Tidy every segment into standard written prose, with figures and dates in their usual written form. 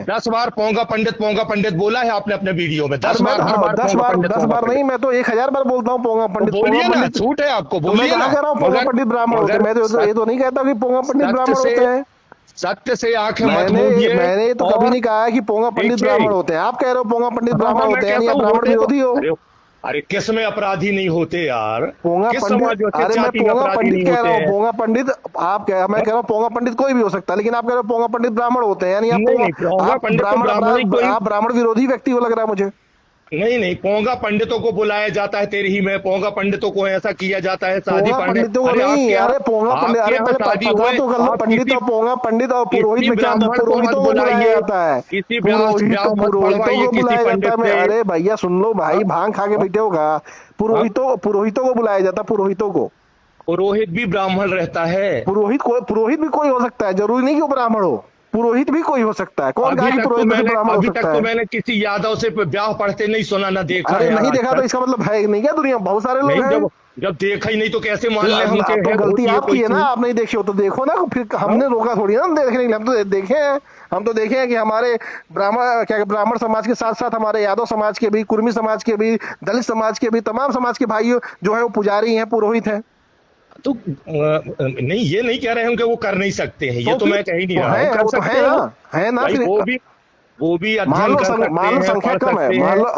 10 बार पोंगा पंडित बोला है आपने अपने वीडियो में, 10 बार, हर बार 10 बार नहीं, मैं तो 1000 बार बोलता हूँ पोंगा पंडित। बोलिए ना, छूट है आपको, तो मैं बोलिए ना। कह रहा हूँ पोंगा पंडित ब्राह्मण होते हैं, मैं तो ये तो नहीं कहता कि पोंगा पंडित ब्राह्मण होते हैं। सत्य से आंखें मत मैंने मूंदिए। तो कभी नहीं कहा है कि पोंगा पंडित ब्राह्मण होते हैं। आप कह रहे हो पोंगा पंडित ब्राह्मण होते हैं, या ब्राह्मण विरोधी हो। अरे किस में अपराधी नहीं होते यार, पोंगा किस पंडित, समाज में, किस अरे मैं जाति में पोंगा अपराधी पंडित नहीं कह रहा होते हूँ, पोंगा पंडित आप कह, मैं कह रहा हूँ पोंगा पंडित कोई भी हो सकता है, लेकिन आप कह रहे हो पोंगा पंडित ब्राह्मण होते हैं, यानी आप पोंगा पंडित तो ब्राह्मण ही कोई, आप ब्राह्मण विरोधी व्यक्ति हो लग रहा है मुझे। नहीं, पोंगा पंडितों को बुलाया जाता है तेरी ही में, पोंगा पंडितों को ऐसा किया जाता है शादी पोंगा पांडे। पंडितों को नहीं, अरे पोंगा पंडित, अरे पहले पता तो कर लो, पंडित और पोंगा पंडित और पुरोहित में क्या अंतर? पुरोहितों को बुलाया जाता है, पुरोहितों को बुलाया जाता है। अरे भैया सुन लो भाई, भांग खा के बैठे होगा, पुरोहितों को बुलाया जाता है, पुरोहितों को। पुरोहित भी ब्राह्मण रहता है, पुरोहित भी कोई हो सकता है, जरूरी नहीं कि वो ब्राह्मण हो, पुरोहित भी कोई हो सकता है। कौन कहा कि पुरोहित भी ब्राह्मण हो सकता है? अभी तक तो मैंने किसी यादव से ब्याह पढ़ते नहीं सुना, ना देखा। अरे नहीं देखा तो इसका मतलब है नहीं क्या? दुनिया बहुत सारे लोग हैं। जब देखा ही नहीं तो कैसे मान ले हम? तो गलती आपकी है ना, आप नहीं देखे हो तो देखो ना, फिर हमने रोका थोड़ी ना देखने के लिए, हम तो देखे हैं। हम तो देखे हैं कि हमारे ब्राह्मण समाज के साथ साथ हमारे यादव समाज के भी, कुर्मी समाज के भी, दलित समाज के भी, तमाम समाज के भाई जो है वो पुजारी हैं, पुरोहित हैं। तो नहीं, ये नहीं कह रहे हैं कि वो कर नहीं सकते हैं, ये तो मैं कह ही नहीं रहा हूँ, कर सकते है ना। फिर वो भी अध्ययन कर सकते हैं, मान लो संख्या कम है,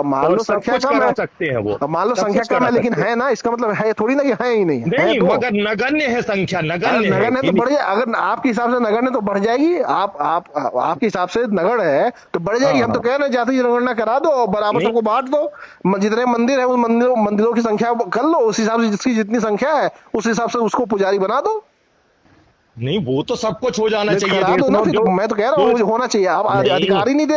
मान लो संख्या कम है, सकते हैं वो, मान लो संख्या कम है, लेकिन है ना, इसका मतलब है थोड़ी ना कि है ही नहीं। नहीं, मगर नगण्य है संख्या, नगण्य तो बढ़ जाए। अगर आपके हिसाब से नगण्य तो बढ़ जाएगी, आपके हिसाब से नगण्य है तो बढ़ जाएगी। हम तो कह रहे हैं जाति जनगणना करा दो और बराबर सबको बांट दो, जितने मंदिर है उस मंदिरों की संख्या कर लो, उस हिसाब से जिसकी जितनी संख्या है उस हिसाब से उसको पुजारी बना दो। नहीं, वो तो सब कुछ हो जाना चाहिए, मैं तो कह रहा हूँ होना चाहिए, आप अधिकार ही नहीं दे।